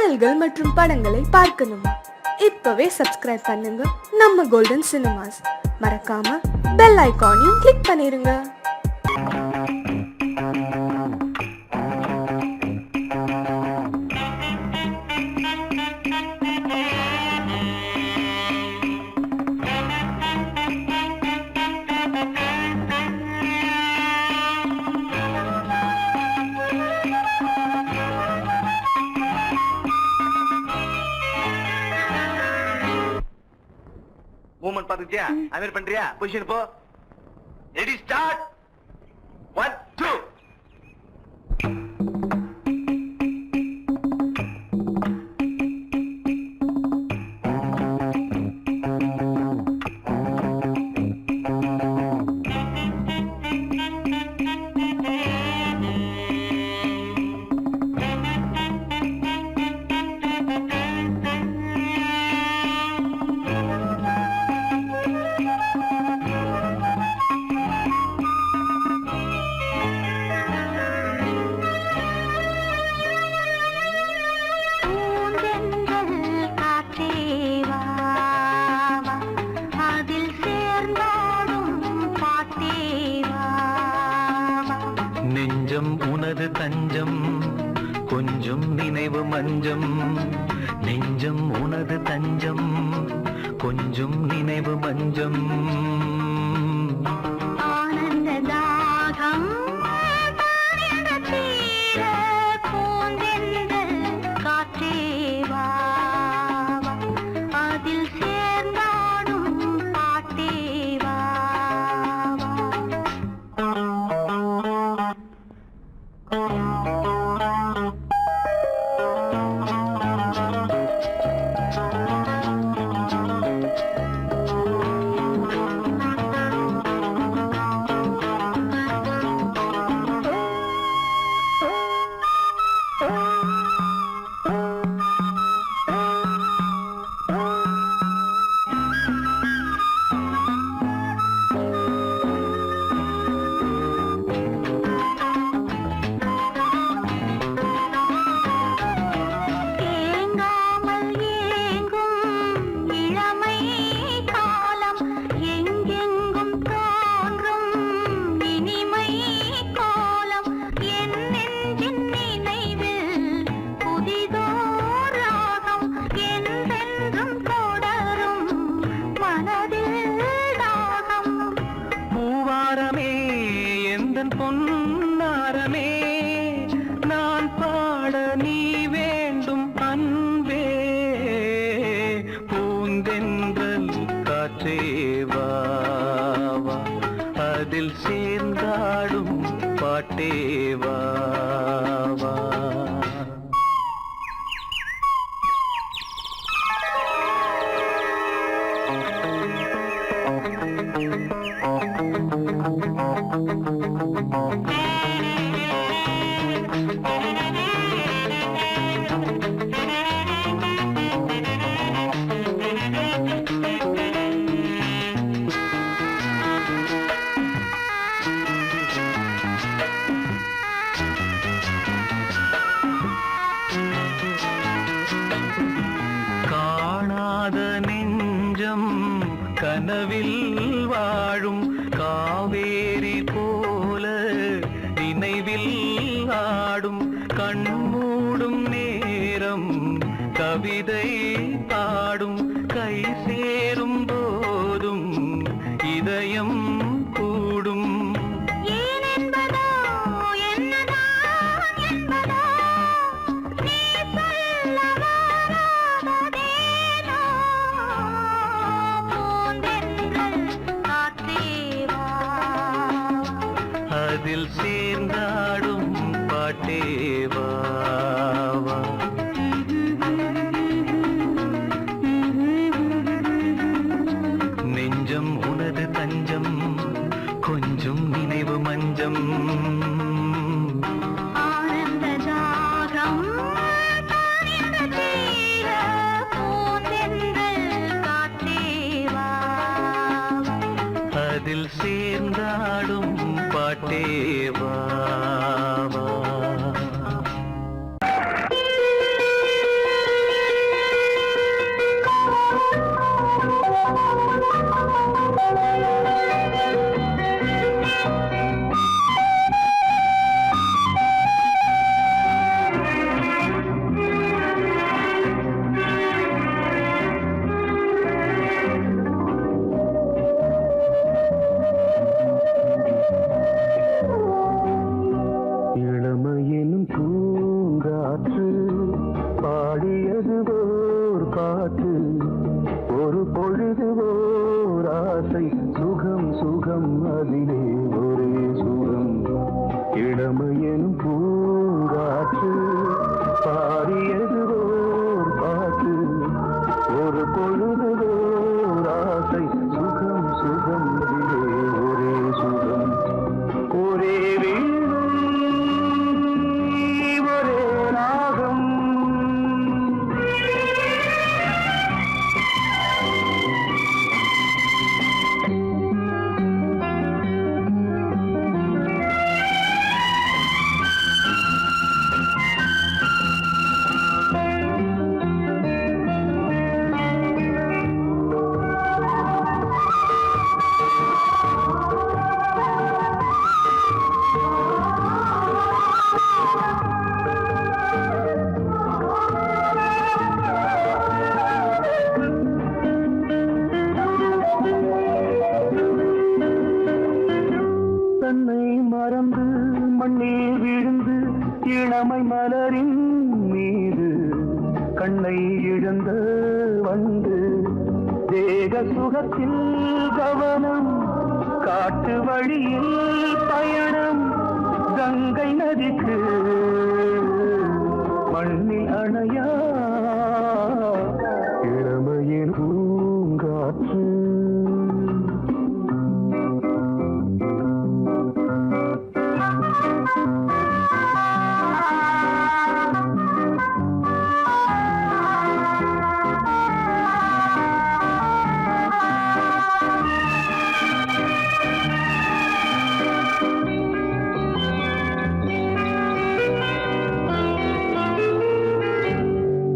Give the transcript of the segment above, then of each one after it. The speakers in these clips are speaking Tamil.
பாடல்கள் மற்றும் படங்களை பார்க்கணுமா? இப்பவே சப்ஸ்கிரைப் பண்ணுங்க நம்ம கோல்டன் சினிமாஸ். மறக்காம பெல் ஐகானையும் கிளிக் பண்ணிருங்க. மூவ்மெண்ட் பாத்துக்கிட்டியா? அமீர் பண்றியா? பொசிஷன் போ. Ready start. 1 2. நெஞ்சம் உனது தஞ்சம் கொஞ்சம் நினைவு மஞ்சம். நெஞ்சம் உனது தஞ்சம் கொஞ்சம் நினைவு மஞ்சம். ஆனந்த தாகம் பூந்தென்றல் காற்றேவா அதில் சேர்ந்தாடும் பாட்டேவா. பொன்னாரமே நான் பாட நீ வேண்டும் அன்பே. பூந்தென்றல் காற்றேவா அதில் சேர்ந்தாடும் பாட்டேவா. காணாத நெஞ்சம் கனவில் வாழும் காவேரி போல நினைவில் ஆடும். கண்மூடும் நேரம் கவிதை பாடும். கை சேரும் போதும் இதயம் கூடும். அதில் சேர்ந்தாடும் பாட்டேவா. நெஞ்சம் உனது தஞ்சம் கொஞ்சம் நினைவு மஞ்சம். ஆனந்த தாகம் பூந்தென்றல் காற்றேவா அதில் சேர்ந்தாடும் பாட்டேவா. பாட்டு ஒரு பொழுது ஓர் ஆசை சுகம் சுகம் அதிலே ஒரே சுகம் இளமையெனும் பூங்காற்று பாடியது ஓர் பாட்டு ஒரு பொழுது ஓர் ஆசை சுகம் சுகம் அதிலே ஒரே சுகம் ஒரே வீணை ஒரே ராகம் தன்னை மறந்து மண்ணில் விழுந்து இளமை மலரின் மீது கண்ணை இழந்த வந்து தேக சுகத்தில் கவனம் காட்டு வழியில் பயணம் கங்கை நதிக்கு மண்ணில் அணையா இளமையின் பூங்காற்று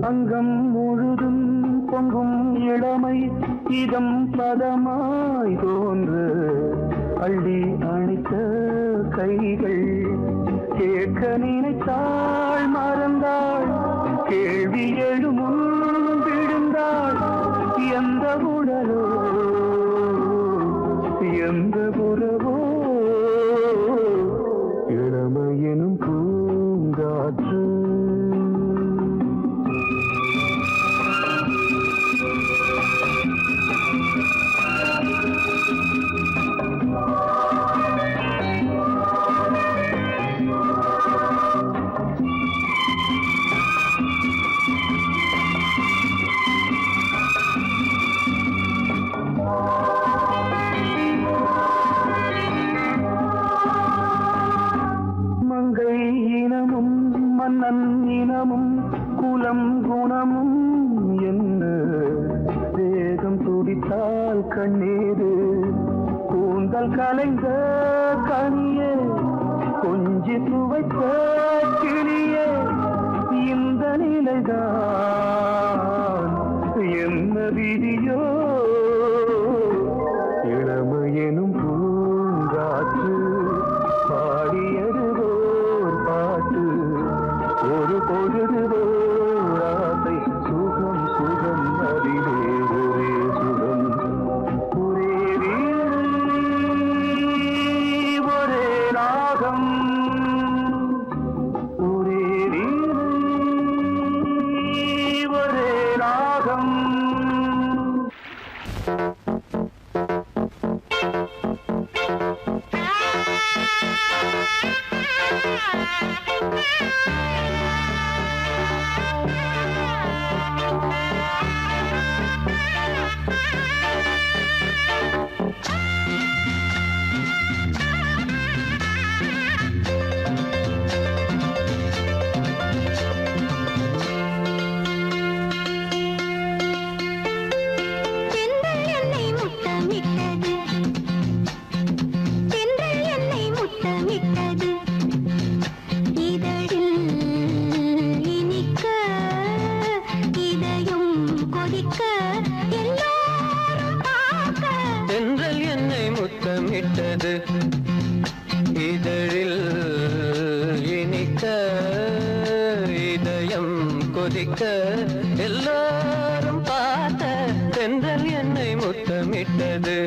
அங்கம் முழுதும் பொங்கும் இளமை இதம் பதமாய் தோன்று அள்ளி அணைத்த கைகள் கேட்க நினைத்தாள் மறந்தாள் கேள்வி எழுமுன் விழுந்தாள் எந்த உடலோ எந்த புறவோ இளமையெனும் பூங்காற்று மங்கை இனமும் மன்னன் இனமும் குலம் குணமும் என்ன வேகம் துடித்தால் கண்ணீரு கூந்தல் கலைந்த கனியே கொஞ்சி துவைத்த கிளியே இந்த நிலைதான் என்ன விதியோ இளமையெனும் பூங்காற்று பாடியது ஓர் பாட்டு ஒரு பொழுது ஓர் ஆசை சுகம் சுகம் அதிலே ஒரே சுகம் ஒரே வீணை ஒரே ராகம் ஒரே வீணை ஒரே ராகம் முத்தமிட்டது இதழில் இனிக்க இதயம் கொதிக்க எல்லாரும் பார்த்த தென்றல் என்னை முத்தமிட்டது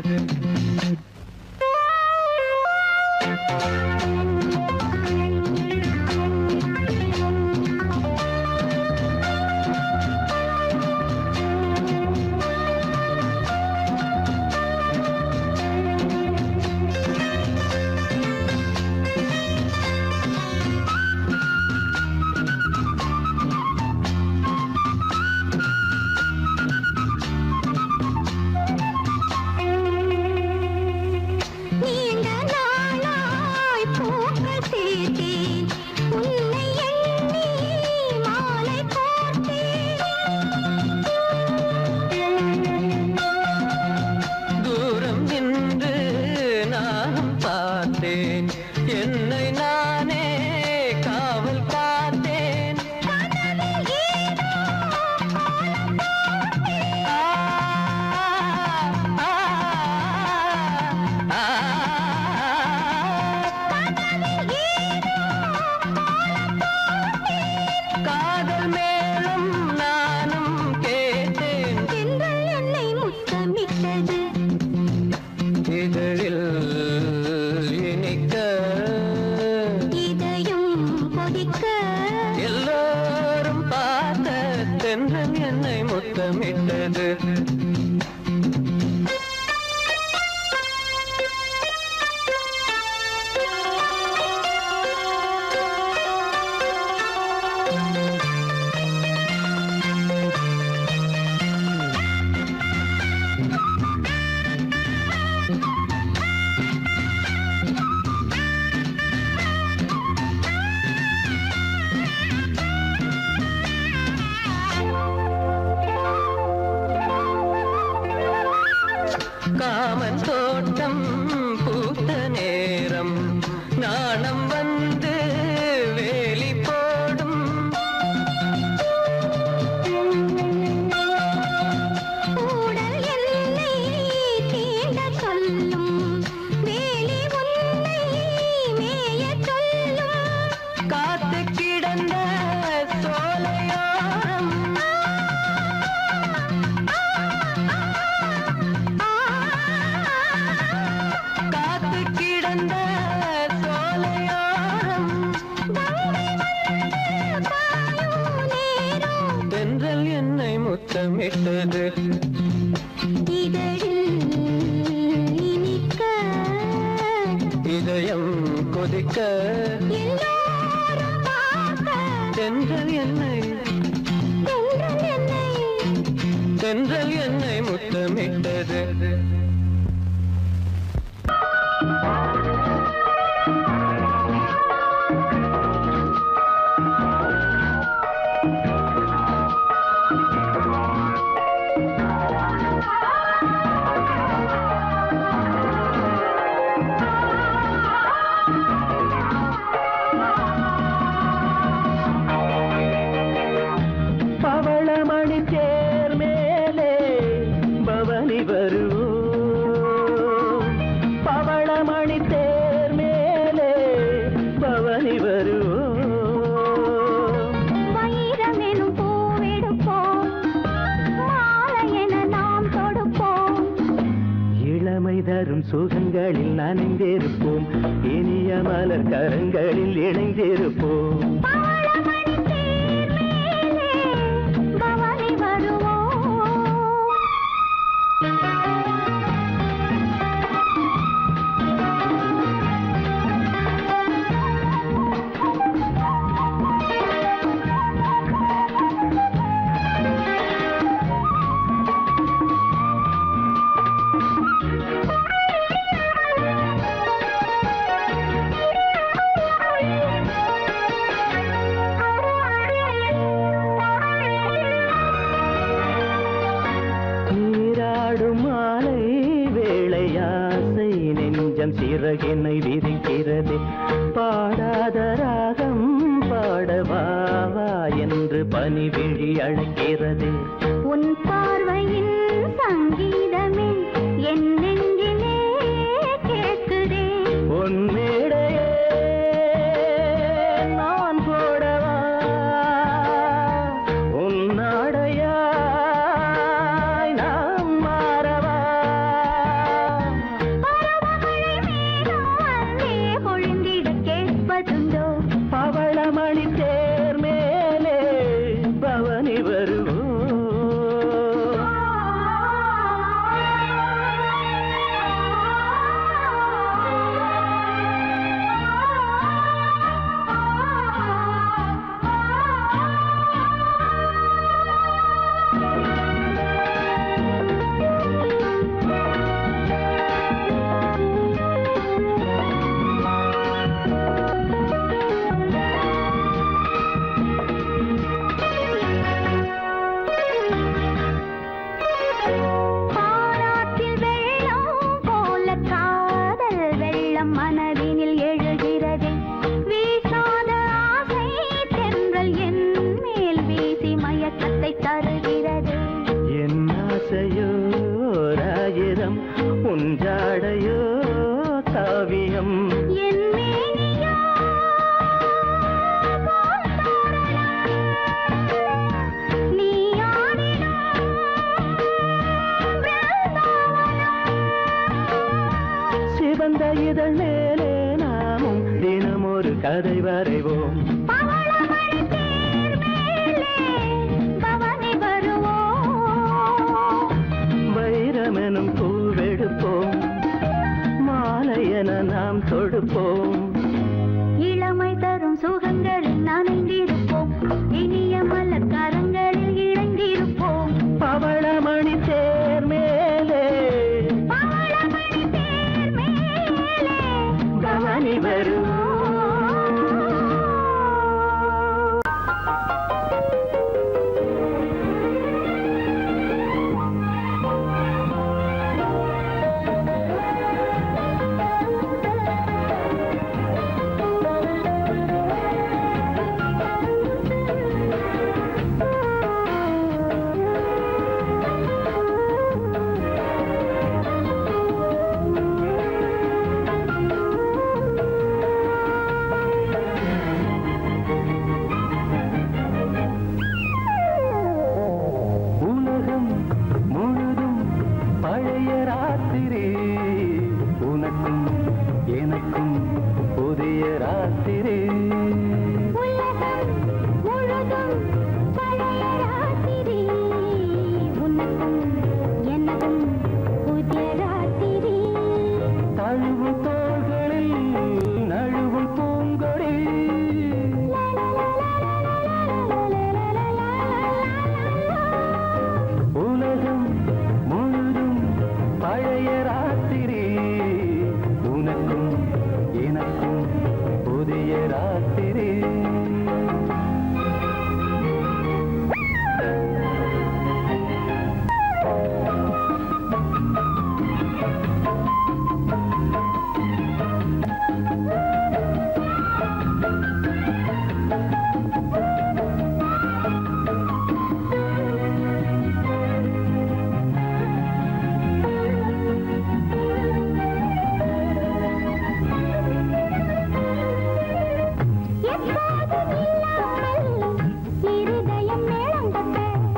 வாசம் பூத்த நேரம் நாணம் வந்து வேலி போடும் ஊடல் எல்லை தீண்ட சொல்லும் வேலி உன்னை மேயச் சொல்லும் காத்து கிடந்த சோலையோரம் காத்து கிடந்த சோலையோரம் தென்றல் என்னை முத்தமிட்டது இதழில் இனிக்க இதயம் கொதிக்க எல்லோரும் பார்க்க தென்றல் என்னை தென்றல் என்னை முத்தமிட்டது பவளமணி தேர் மேலே பவனி வருவோம் பவளமணி தேர் மேலே பவனி வருவோம் வைரமெனும் பூவெடுப்போம் மாலை என நாம் தொடுப்போம் இளமை தரும் சுகங்களில் நனைந்திருப்போம் இனிய மலர் கரங்களில் இணைந்திருப்போம் பவளமணி தேர் மேலே பவனி வருவோம் நீராடும் மாலை வேளையாசை நெஞ்சம் சிறகினை விரிக்கிறது பாடாத ராகம் பாடவாவா என்று பனிவிழி அழைக்கிறது உன் பார்வையின் சங்கீதமே என் நெஞ்சிலே கேட்குதே உன் மேடையே நான் போடவா உன் நாடையாய் நாம் மாறவா பருவமழை மேகம் அங்கே பொழிந்திட கேட்பதுண்டோ பவளமணி தேர் மேலே பவனி வருவோம் பாராட்டில் வெள்ளம் போல காதல் வெள்ளம் மனதினில் எழுகிறது வீசாத ஆசை தென்றல் என் மேல் வீசி மயக்கத்தை தருகிறது என் ஆசையோ ராயிரம் உஞ்சாடையோ காவியம் என் மேனியோ போல் தோரணம். நீ ஆடினாய் பிருந்தாவனம். சிவந்த இதழ் மேலே நாமும் தினம் ஒரு கதை வரைவோம் பவளமணி தேர் மேலே பவனி வருவோம் வைரமெனும் பூவெடுப்போம் மாலை என நாம் தொடுப்போம் இளமை தரும் சுகங்களில் நனைந்திருப்போம் இனிய மலர் கரங்களில் இணைந்திருப்போம் பவளமணி தேர் மேலே பவளமணி தேர் மேலே பவனி வருவோம்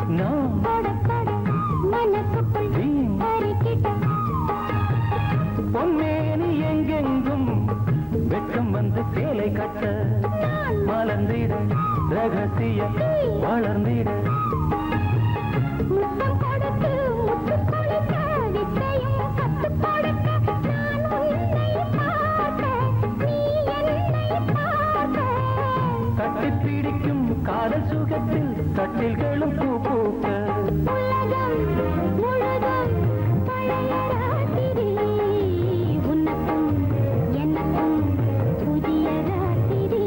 நான் பட பட மனசுக்குள் அரிக்கிட்ட பொன்னேனி எங்கெங்கும் வெட்கம் வந்து சேலை கட்ட மலர்ந்திட ரகசிய வளர்ந்திட முத்தம் கொடுத்து முத்து கொடுக்க வித்தையும் கத்து கொடுக்க நான் உன்னை பார்க்க நீ என்னை பார்க்க கட்டி பிடிக்கும் காதல் சுகத்தில் கட்டில்களும் பூ பூக்க உலகம் முழுதும் பழைய ராத்திரி உனக்கும் எனக்கும் புதிய ராத்திரி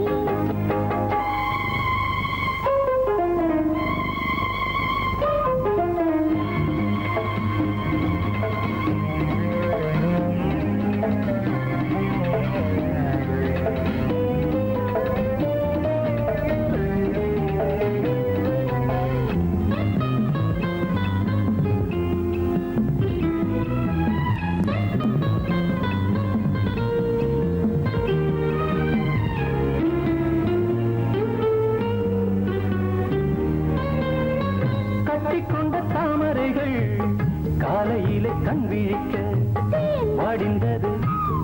கட்டிக்கொண்ட தாமரைகள் காலையிலே கண் விழிக்க வாடிந்தது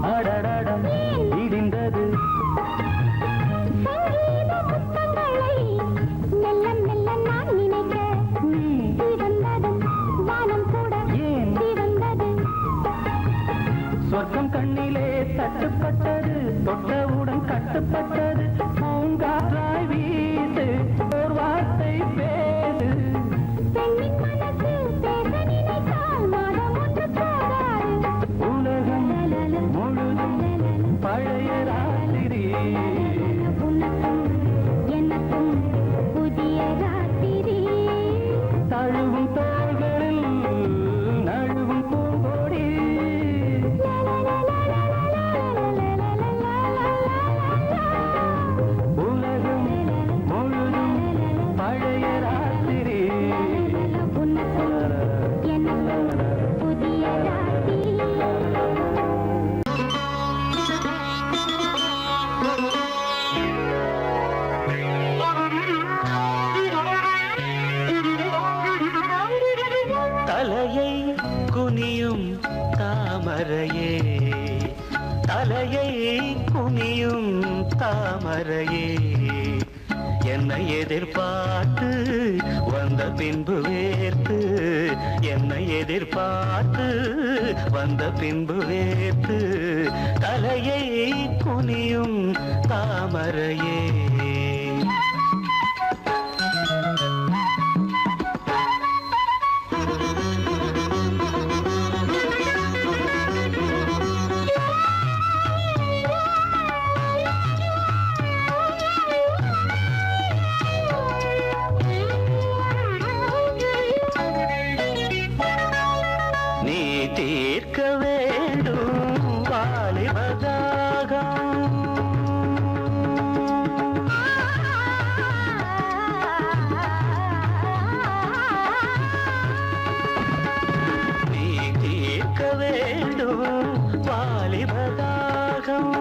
ஆடடாடம் இடிந்தது சங்கீத முத்தங்களை மெல்ல மெல்ல நான் நினைக்க சிவந்ததும் வானம் கூட ஏன் சிவந்தது சொர்க்கம் கண்ணிலே தட்டுப்பட்டது தொட்டவுடன் கட்டுப்பட்டது பூங்காற்றாய் வீசு ஒரு வார்த்தை பேசு பெண்ணின் மனசு பேச நினைத்தால் மாதம் ஒன்று போகாது உலகம் முழுதும் பழைய ராத்திரி உனக்கும் எனக்கும் புதிய ராத்திரி தழுவும் தோள்களில் நழுவும் பூங்கோடி உலகம் முழுதும் பழைய ராத்திரி உனக்கும் எனக்கும் புதிய ராத்திரி தலையை குனியும் தாமரையே தலையை குனியும் தாமரையே என்னை எதிர்பார்த்து வந்த பின்பு வேர்த்து என்னை எதிர்பார்த்து வந்த பின்பு வேர்த்து தலையை குனியும் தாமரையே நீ தீர்க்க வேண்டும் வாலிபதாகம் நீ தீர்க்க வேண்டும் வாலிபதாகம்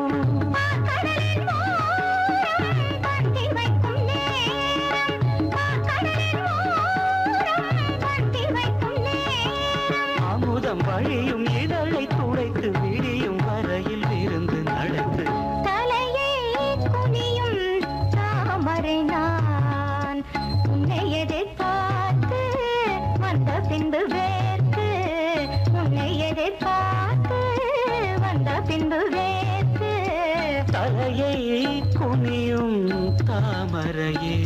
அமுதம் வழியும் இதழை துடைத்து விடியும் வரையில் இருந்து நடத்து தலையை குனியும் தாமரை நான் உன்னை எதிர்பார்த்து வந்த பின்பு வேர்த்து உன்னை எதிர்பார்த்து வந்த பின்பு வேர்த்து தலையை குனியும் தாமரையே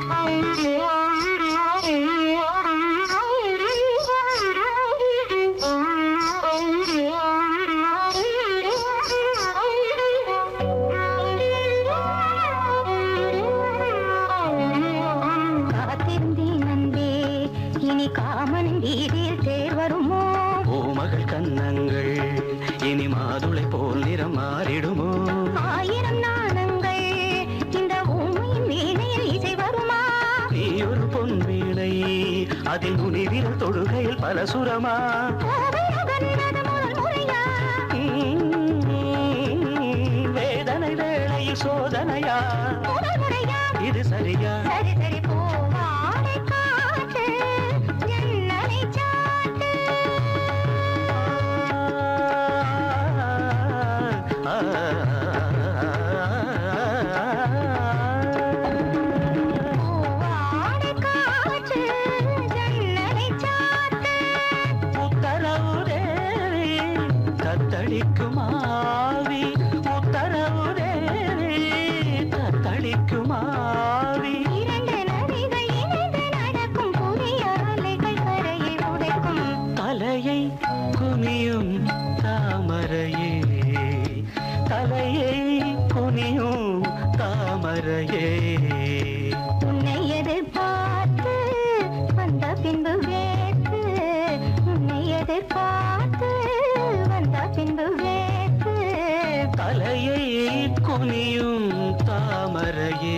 Thank you. அதில் நுனிவிரல் தொடுகையில் பல சுரமா வேதனை வேளையில் சோதனையா இது சரியா சரி சரி பூவாடை காற்று ஜன்னலை சாத்து பூவாடை காற்று ஜன்னலை சாத்து உத்தரவு தேவி தத்தளிக்கும் ஆவி உத்தரவு தேவி தத்தளிக்கும் ஆவி இரண்டு நதிகள் இணைந்து நடக்கும் புதிய அலைகள் கரையை உடைக்கும் தலையை குனியும் தாமரையே தலையை குனியும் தாமரையே உன்னை எதிர்பார்த்து வந்த பின்பு வேத்து உன்னை எதிர்பார்த்து வந்த பின்பு வேத்து தலையை குனியும் தாமரையே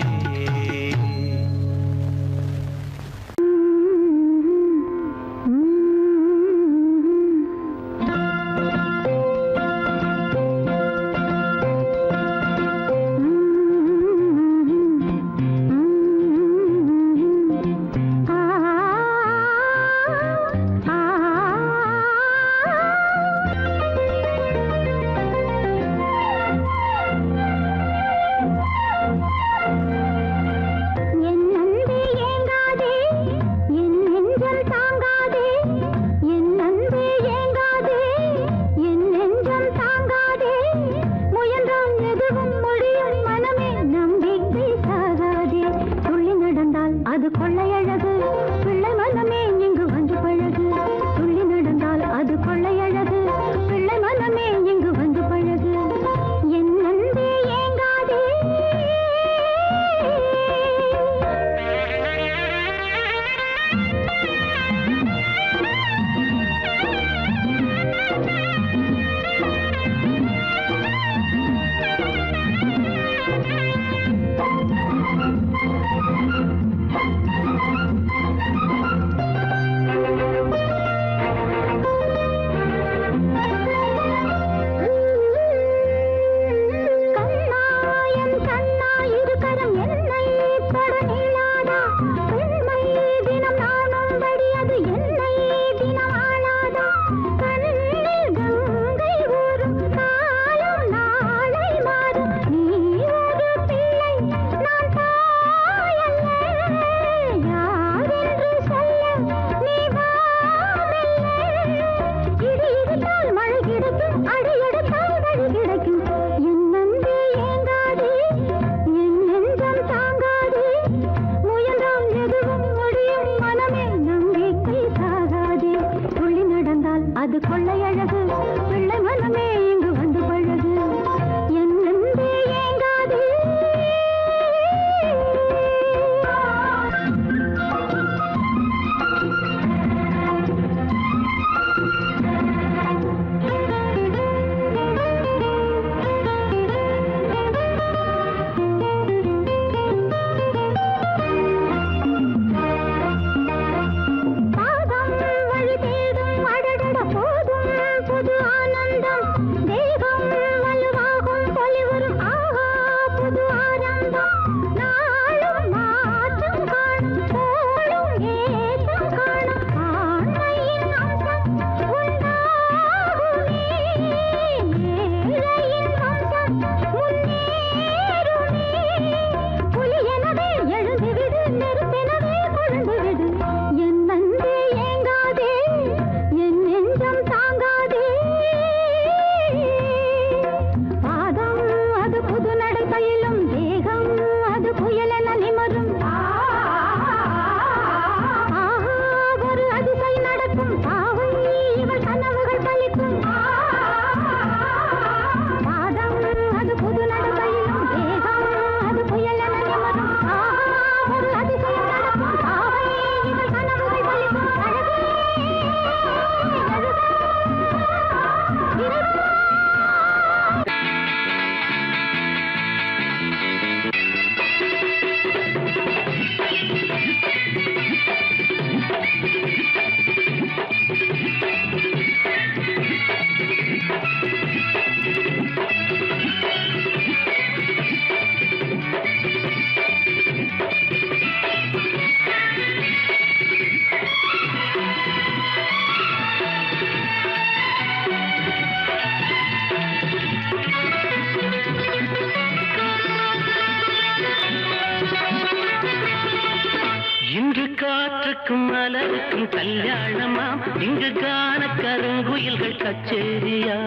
இன்று காற்றுக்கும் மலருக்கும் கல்யாணமாம் இங்கு காண கருங்குயில்கள் கச்சேரியா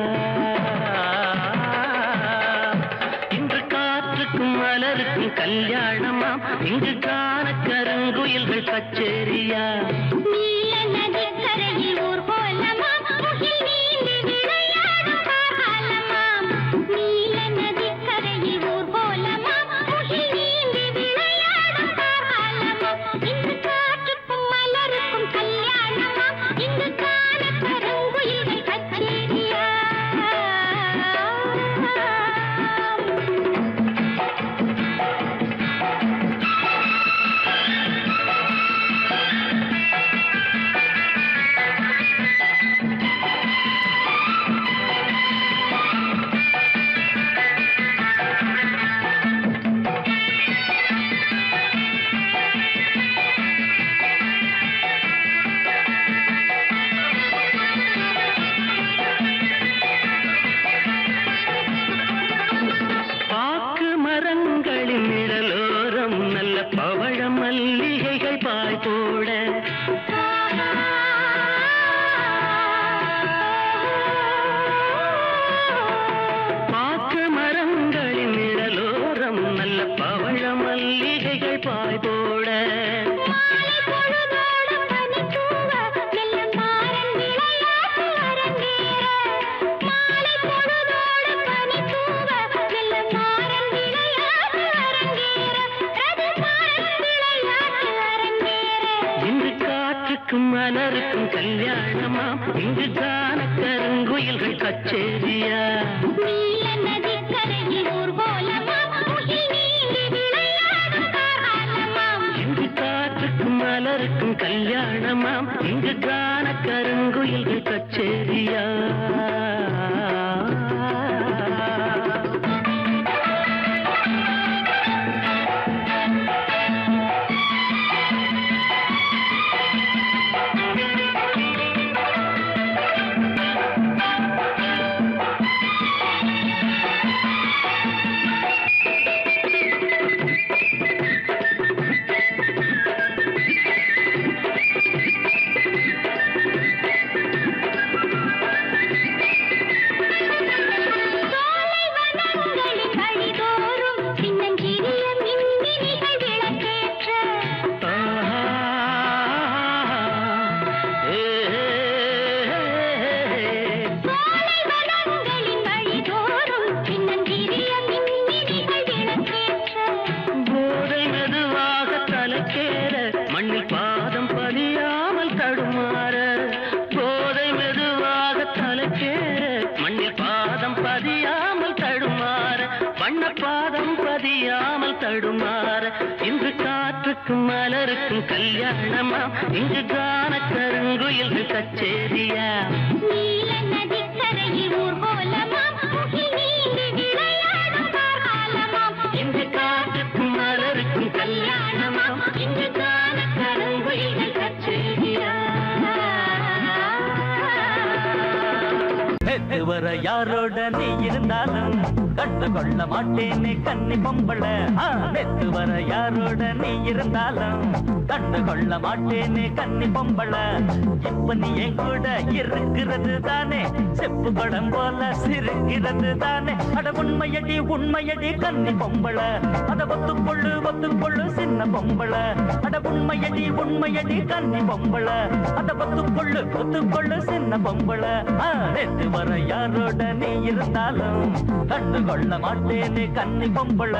இன்று காற்றுக்கும் மலருக்கும் கல்யாணமாம் இங்கு காண கருங்குயில்கள் கச்சேரியா நீல நதிக்கரையில் ஊர்வலமாம் முகில் நீந்தி விளையாடும் காலமாம் நீல நதிக்கரையில் ஊர்வலமாம் முகில் நீந்தி விளையாடும் காலமாம் இன்று காற்றுக்கும் மலருக்கும் கல்யாணமாம் இங்கு காண கருங்குயில்கள் கச்சேரியா பாக்கு மரங்களின் நிழலோரம் நல்ல பவழ மல்லிகைகள் பாய் போட பாக்கு மரங்களின் நிழலோரம் நல்ல பவழ மல்லிகைகள் பாய் போட மாலை பொழுதோடு பனித்தூவ மெல்ல மாறன் விளையாட்டு அரங்கேற மாலை பொழுதோடு பனித்தூவ மெல்ல மாறன் விளையாட்டு அரங்கேற ரதி மாறன் விளையாட்டு அரங்கேற இன்று காற்றுக்கும் மலருக்கும் கல்யாணமாம் இங்கு காண கருங்குயில்கள் கச்சேரியா நீல நதிக்கரையில் ஊர்வலமாம் முகில் நீந்தி விளையாடும் காலமாம் இங்கு காற்றுக்கும் மலருக்கும் கல்யாணமாம் இங்கு காண கருங்குயில்கள் கச்சேரியா சோலை வனங்களின் வழிதோறும் சின்னஞ்சிறிய மின்மினிகள் விளக்கேற்ற ஆஹா. ஏ. சோலை வனங்களின் வழிதோறும் சின்னஞ்சிறிய மின்மினிகள் விளக்கேற்ற போதை மெதுவாக தலைக்கேற மண்ணில் பாதம் பதியாமல் தடுமாற போதை மெதுவாக தலைக்கேற மண்ணில் பாதம் பதியாமல் தடுமாற வண்ண பாதம் பதியாமல் தடுமாற இன்று காற்றுக்கும் மலருக்கும் கல்யாணமா இங்கு காண கருங்குயில்கள் கச்சேரியா நீல நதிக்கரையில் ஊர்வலமாம் முகில் நீந்தி விளையாடும் காலமாம் இங்கு காற்றுக்கும் மலருக்கும் கல்யாணமாம் இங்கு காண கருங்குயில்கள் கச்சேரியா நேத்து வர யாரோட நீ இருந்தாலும் கண்டு கொள்ள மாட்டேனே கன்னி பொம்பள நேத்து வர யாரோட நீ இருந்தாலும் கண்டு கொள்ள மாட்டேனே கன்னி பொம்பள இப்ப நீ என் கூட இருக்கிறது தானே செப்பு படம் போல சிரிக்கிறது தானே அட உண்மையடி கன்னி பொம்பள அத ஒத்துக்கொள்ளு சின்ன பொம்பள அட உண்மையடி கன்னி பொம்பள அத ஒத்துக்கொள்ளு சின்ன பொம்பள நேத்து வர யாரோட நீ இருந்தாலும் கண்டு கொள்ள மாட்டேனே கன்னி பொம்பள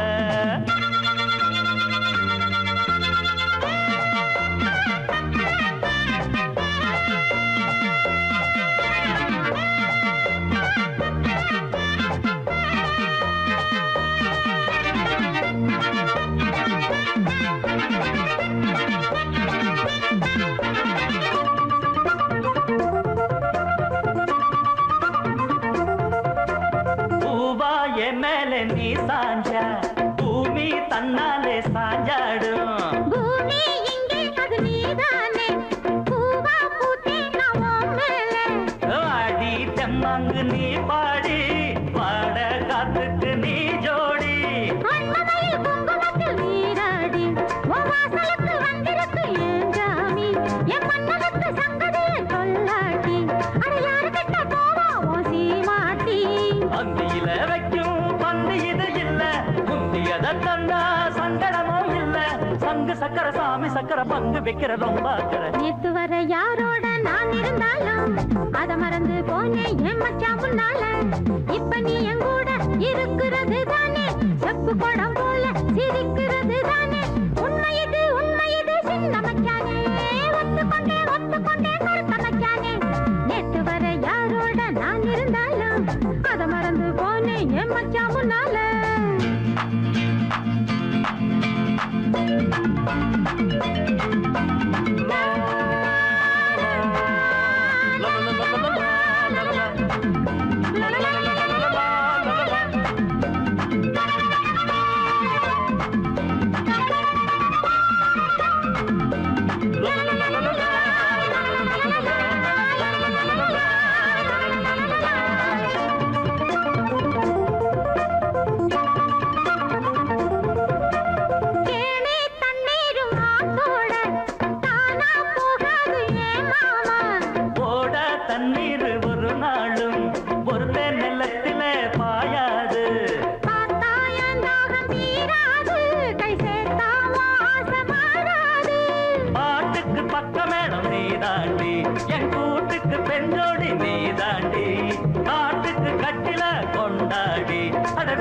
மேலே நீ சாஞ்சா பூமி தன்னாலே சாஞ்சாடும் பூமி இங்கே அது நீதானே பூவா பூத்தே நான் மேலே ஆடி தெம்மாங்கு நீ பாடி பாட காத்துக்கு நீ ஜோடி அண்ணமையில் குங்குமத்தில் நீராடி வாசலுக்கு வந்திருக்கு சங்கு சக்கர சாமி சக்கர பங்கு வைக்கிற ரொம்ப அக்கறை. நேத்து வர யாரோட நான் இருந்தாலும் அத மறந்து போனேன் என் மச்சான் முன்னால. இப்ப நீ என் கூட இருக்கிறது தானே செப்பு படம் போல சிரிக்கிறது தானே. உண்மை இது சின்ன மச்சானே, ஒத்துக்கொண்டே கருத்த மச்சானே. நேத்து வர யாரோட நான் இருந்தாலும் அத மறந்து போனேன் என் மச்சான் முன்னால.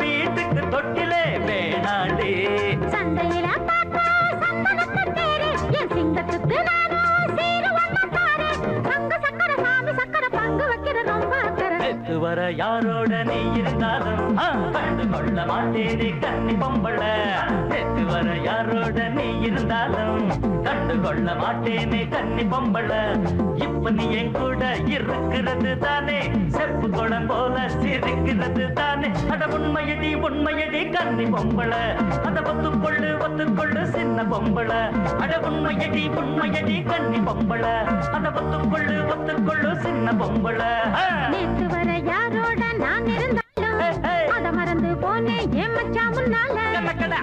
வீட்டுக்கு தொட்டிலே வேணாண்டி சந்தையில பார்த்தா சந்தனத்து தேரு என் சிங்கத்துக்கு நானும் சீரு ஒண்ணு தாரு. சங்க சக்கர சாமி சக்கர பங்கு வைக்கிற ரொம்ப அக்கறை. நேத்து வர யாரோட நீ இருந்தாலும் கண்டு கொள்ள மாட்டேனே கன்னி பொம்பள. நேத்து வர யாரோட நீ இருந்தாலும் கண்டு கொள்ள மாட்டேனே கன்னி பொம்பள. இப்ப நீ என் கூட இருக்கிறது தானே செப்பு குடம் போல சிரிக்கிறது தானே. அட உண்மையடி கன்னி பொம்பள. அத ஒத்துக்கொள்ளு சின்ன பொம்பள. அட உண்மையடி கன்னி பொம்பள. அத ஒத்துக்கொள்ளு சின்ன பொம்பள. நேத்து வர யாரோட நான் இருந்தாலும் அத மறந்து போனேன் என் மச்சான் முன்னால.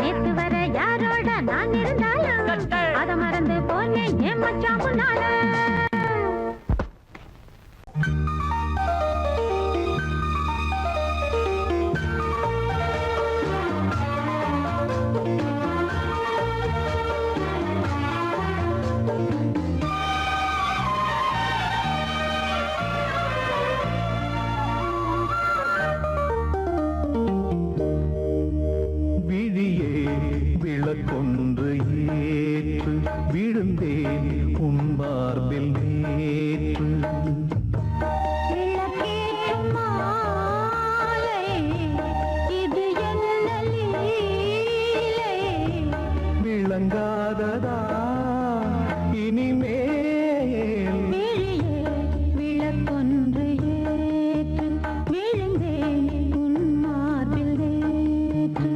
நேத்து வர யாரோட நான் இருந்தாலும் அத மறந்து போனேன் என் மச்சான் முன்னால. விளக்கொன்று ஏற்று விழுந்தேன் உன் மார்பில் நேற்று. விளக்கேற்றும் மாலை இது என்ன லீலை. விளங்காததா இனிமேல் விழியே விளக்கொன்று ஏற்று விழுந்தேன் உன் மார்பில் நேற்று.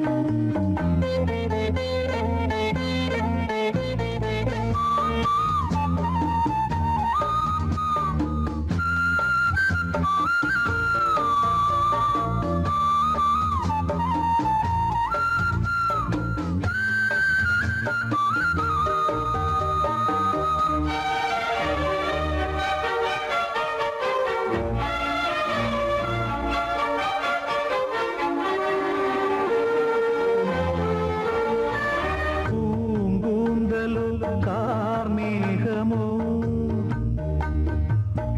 கார்மேகமோ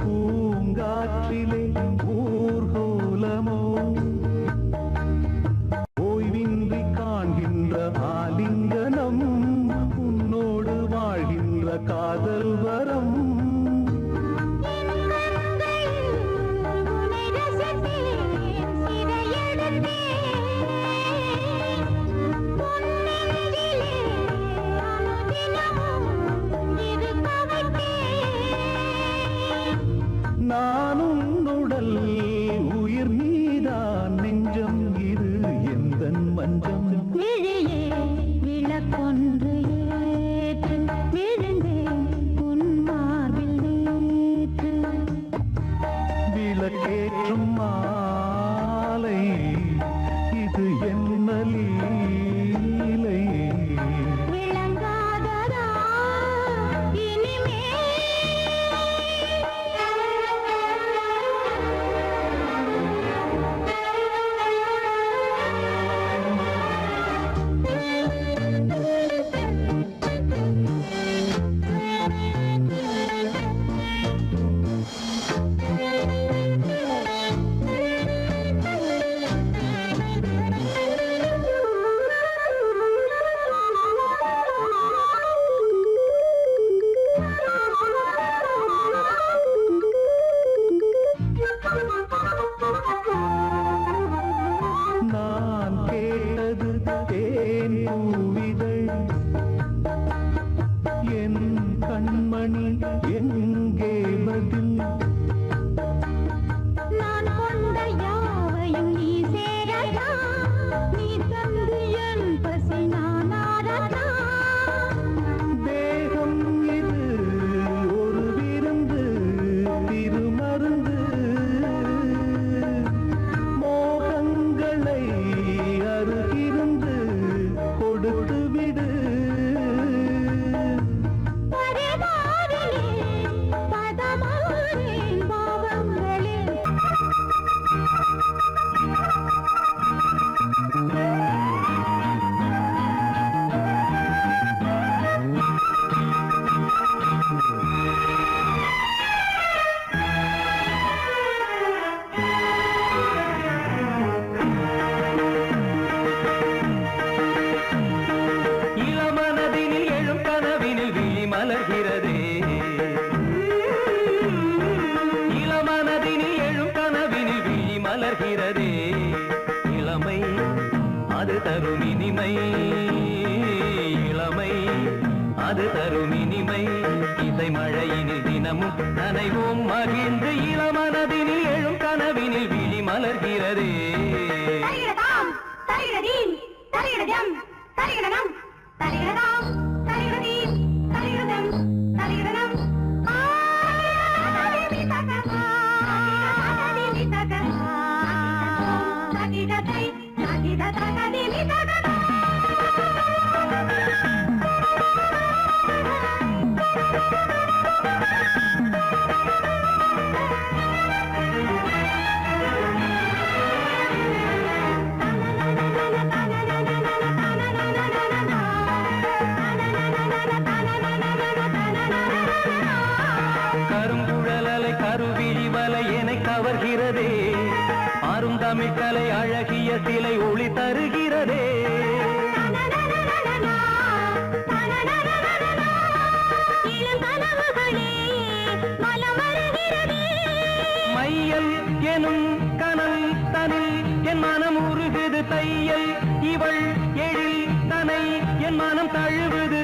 பூங்காற்றிலே ஊர்கோலமோ ஓய்வின்றி காண்கின்ற ஆலிங்கனம் உன்னோடு வாழ்கின்ற காதல் வரம். நான் உன்னுடல் உயிர் நீதான் நெஞ்சம் இது எந்தன் மஞ்சம். விழியே விளக்கொன்று ஏற்று விழுந்தேன் உன் மார்பில் நேற்று. விளக்கேற்றும் மாலை இது என்ன லீலை. விளங்காததா இனிமே. இனிமை இளமை அது தரும் இனிமை இசை மழையினில் தினமும் நனைவோம் மகிழ்ந்து இளமனதினில் எழும் கனவினில் விழி மலர்கிறதே கருங்குழலலை கருவிழி வலை என கவர்கிறதே அருந்தமிழ் கலை அழகிய சிலை ஒளி தருகிறதே மையல் எனும் கனல் தனில் என் மனம் உருகுது தையல் இவள் எழில் தனை என் மனம் தழுவுது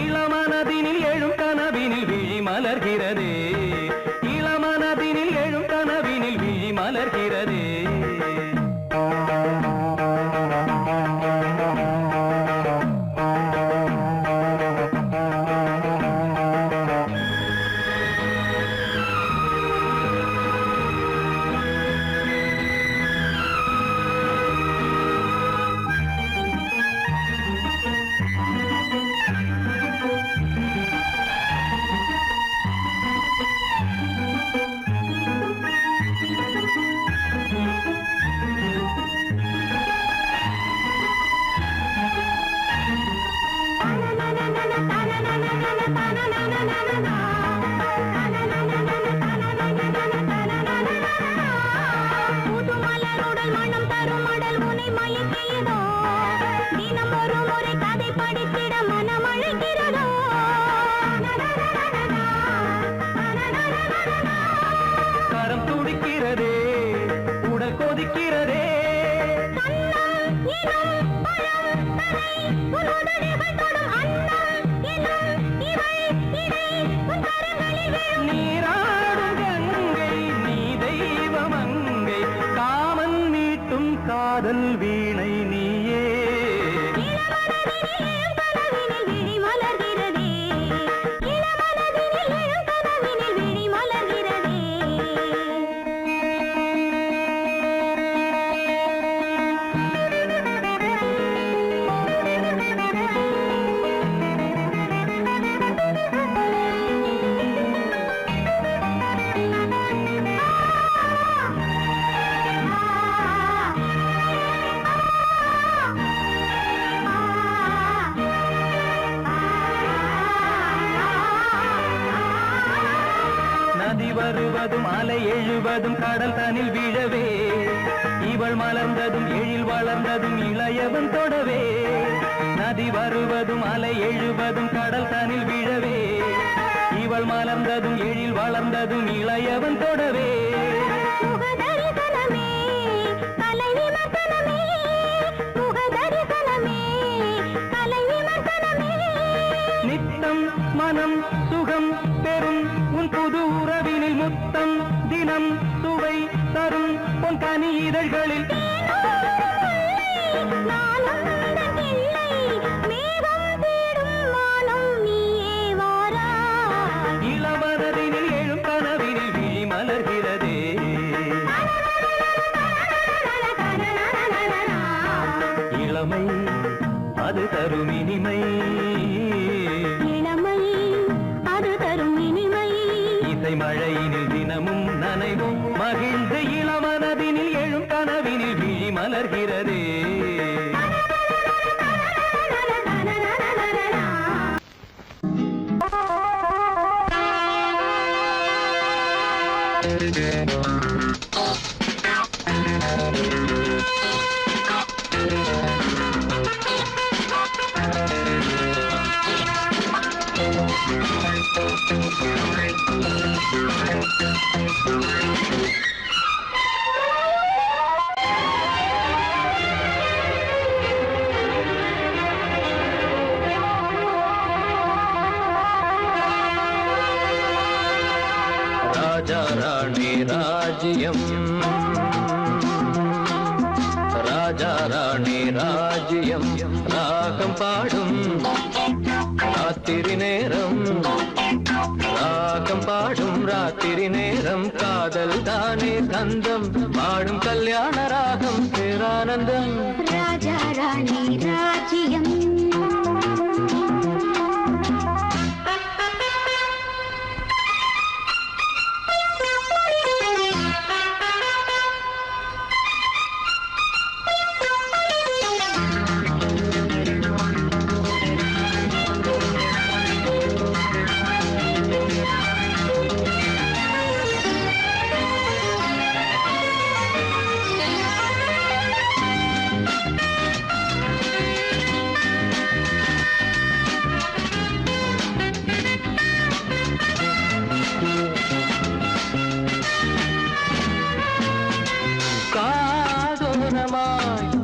இளமனதினில் எழும் கனவினில் விழி மலர்கிறதே இளமனதினில் எழும் கனவினில் விழி மலர்கிறதே கரம் துடிக்கிறதே உடல் கொதிக்கிறதே நீராடும் கங்கை நீ தெய்வமங்கை காமன் மீட்டும் காதல் வீணை நீயே நதி வருவதும் அலை எழுவதும் கடல் தனில் விழவே இவள் மலர்ந்ததும் எழில் வளர்ந்ததும் இளையவன் தொடவே நதி வருவதும் அலை எழுவதும் கடல் தனில் விழவே இவள் மலர்ந்ததும் எழில் வளர்ந்ததும் இளையவன் தொடவே நித்தம் மனம் சுகம் பெறும் உன் புது உறவினில் முத்தம் தினம் சுவை தரும் பொன் கனி இதழ்களில் இளவரதினில் எழும் கனவினில் விழி மலர்கிறதே இளமை அது தரும் இனிமை இசை மழையினில் தினமும் நனைவும் மகிழ்ந்து இளமனதினில் எழும் கனவினில் விழி மலர்கிறதே ராஜ்யம் ராஜா ராணி ராஜ்யம் ராகம் பாடும் ராத்திரி நேரம் ராகம் பாடும் ராத்திரி நேரம் காதல் தானே கந்தம் பாடும் கல்யாண ராகம் பேரானந்தம் ராஜா ராணி ராஜ்யம்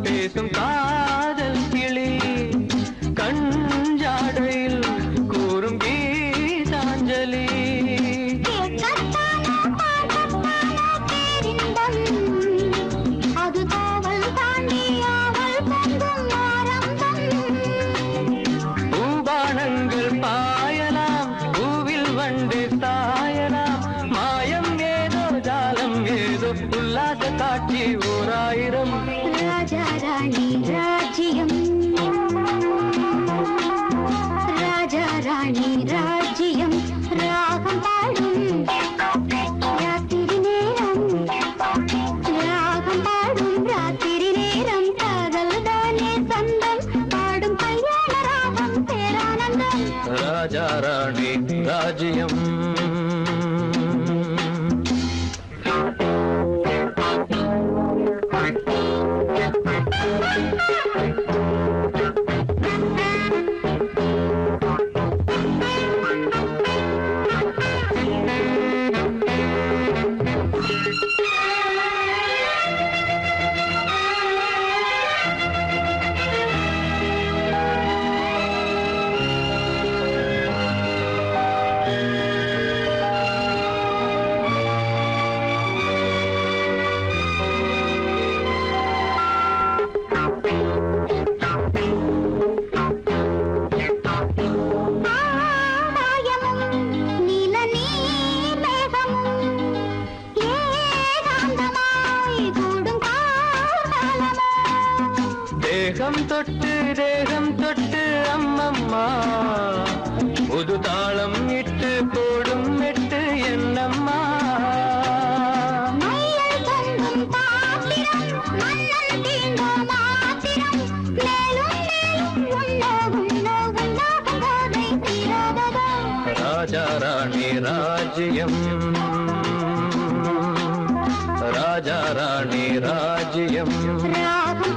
பேசும் காதல் கிளி கஞ்சாடையில் கூறும் கீதாஞ்சலி அது காவல் தாண்டி அவள் பொங்கும் ஆரம்பம் பூபானங்கள் பாயலாம் பூவில் வண்டு சாயலாம் மாயம் ஏதோ ஜாலம் ஏதோ உல்லாச காட்சி ஓராயிரம் ராஜா ராணி ராஜ்யம் ராஜா ராணி ராஜ்யம் ராகம் பாடும் ராத்திரி நேரம் ராகம் பாடும் ராத்திரி நேரம் காதல் தானே சந்தம் பாடும் கல்யாண ராகம் பேரானந்தம் ராஜா ராணி ராஜ்யம் தேகம் தொட்டு அம்மம்மா புது தாளம் இட்டு போடும் மெட்டு என்னம்மா ராஜா ராணி ராஜ்யம் ராஜா ராணி ராஜ்யம் ராகம்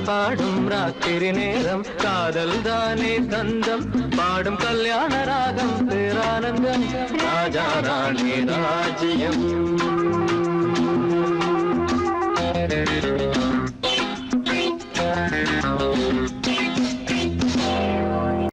பாடும் ராத்திரி நேரம் காதல் தானே கந்தம் பாடும் கல்யாண ராகம் பேரானந்தம் ராஜா ராணி ராஜ்யம்